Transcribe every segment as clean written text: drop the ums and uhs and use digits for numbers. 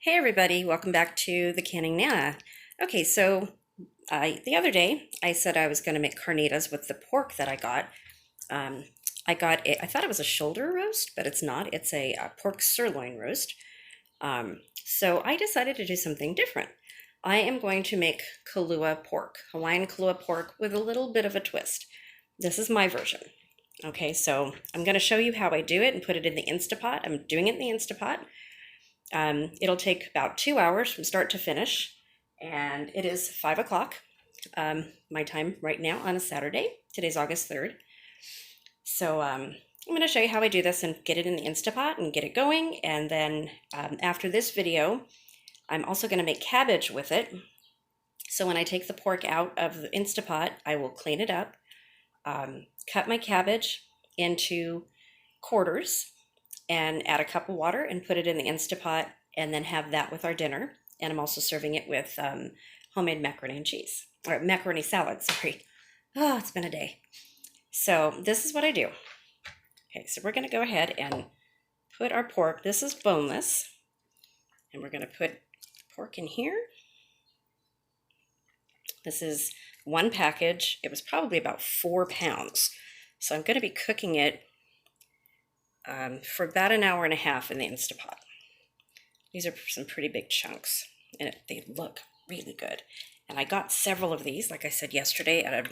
Hey everybody, welcome back to the Canning Nana. Okay, so the other day I said I was going to make carnitas with the pork that I got. Um, I got it, I thought it was a shoulder roast, but it's not. It's a pork sirloin roast. So I decided to do something different. I am going to make Kalua pork, Hawaiian Kalua pork with a little bit of a twist. This is my version. Okay, so I'm going to show you how I do it and put it in the Instapot. I'm doing it in the Instapot. It'll take about 2 hours from start to finish, and it is 5 o'clock my time right now on a Saturday. Today's August 3rd. So I'm going to show you how I do this and get it in the Instapot and get it going. And then after this video, I'm also going to make cabbage with it. So when I take the pork out of the Instapot, I will clean it up, cut my cabbage into quarters, and add a cup of water and put it in the Instapot and then have that with our dinner. And I'm also serving it with homemade macaroni and cheese, or macaroni salad, sorry. Oh, it's been a day. So this is what I do. Okay, so we're gonna go ahead and put our pork, this is boneless, and we're gonna put pork in here. This is one package. It was probably about 4 pounds. So I'm gonna be cooking it for about an hour and a half in the Instapot. These are some pretty big chunks, and they look really good. And I got several of these, like I said yesterday, at I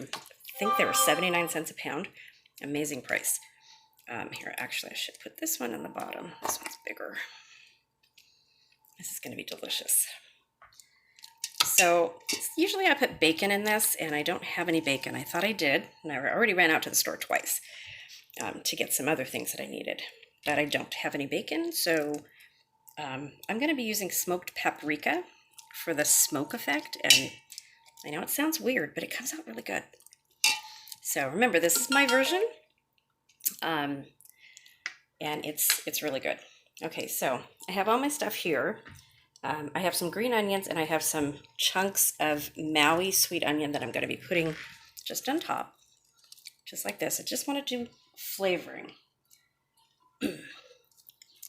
think they were 79 cents a pound. Amazing price. Here, actually, I should put this one on the bottom. This one's bigger. This is going to be delicious. So usually I put bacon in this, and I don't have any bacon. I thought I did, and I already ran out to the store twice to get some other things that I needed. But I don't have any bacon, so I'm going to be using smoked paprika for the smoke effect. And I know it sounds weird, but it comes out really good. So remember, this is my version, and it's really good. Okay, so I have all my stuff here. I have some green onions, and I have some chunks of Maui sweet onion that I'm going to be putting just on top, just like this. I just want to do flavoring.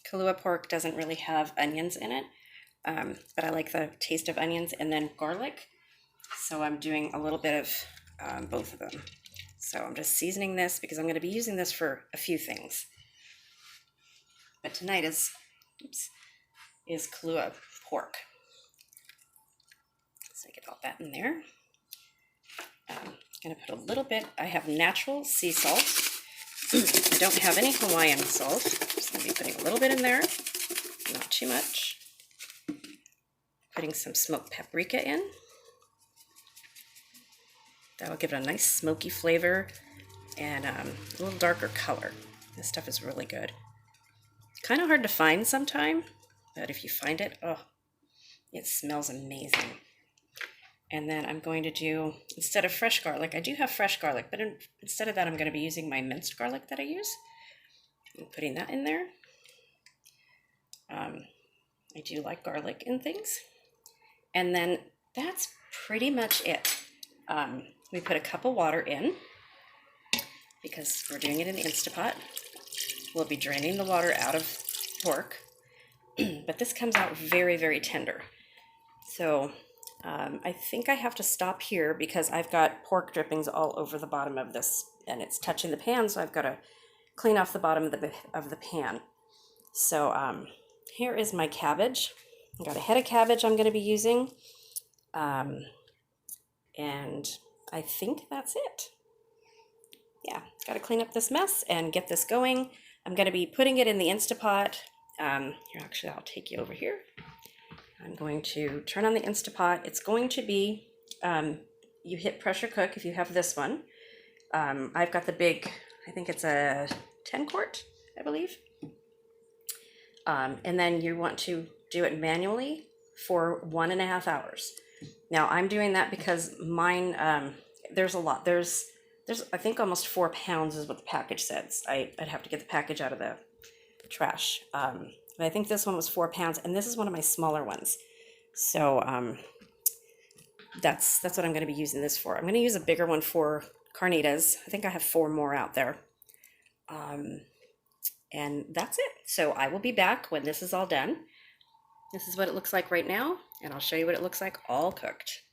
Kalua pork doesn't really have onions in it, but I like the taste of onions, and then garlic. So I'm doing a little bit of both of them. So I'm just seasoning this because I'm going to be using this for a few things. But tonight is Kalua pork. So I get all that in there. I'm going to put a little bit. I have natural sea salt. I don't have any Hawaiian salt. I'm just going to be putting a little bit in there, not too much. Putting some smoked paprika in. That'll give it a nice smoky flavor and a little darker color. This stuff is really good. It's kind of hard to find sometime, but if you find it, oh, it smells amazing. And then I'm going to do, instead of fresh garlic, I do have fresh garlic, but instead of that, I'm going to be using my minced garlic that I use. I'm putting that in there. I do like garlic in things. And then that's pretty much it. We put a cup of water in because we're doing it in the Instapot. We'll be draining the water out of pork, but this comes out very, very tender. So I think I have to stop here because I've got pork drippings all over the bottom of this, and it's touching the pan, so I've got to clean off the bottom of the pan. So here is my cabbage. I've got a head of cabbage I'm going to be using, and I think that's it. Yeah, got to clean up this mess and get this going. I'm going to be putting it in the Instapot. Here, actually, I'll take you over here. I'm going to turn on the Instapot. It's going to be, you hit pressure cook if you have this one. I've got the big, I think it's a 10 quart, I believe. And then you want to do it manually for 1.5 hours. Now I'm doing that because mine, there's a lot. There's I think almost 4 pounds is what the package says. I'd have to get the package out of the trash. But I think this one was 4 pounds, and this is one of my smaller ones. So that's what I'm going to be using this for. I'm going to use a bigger one for carnitas. I think I have 4 more out there. And that's it. So I will be back when this is all done. This is what it looks like right now, and I'll show you what it looks like all cooked.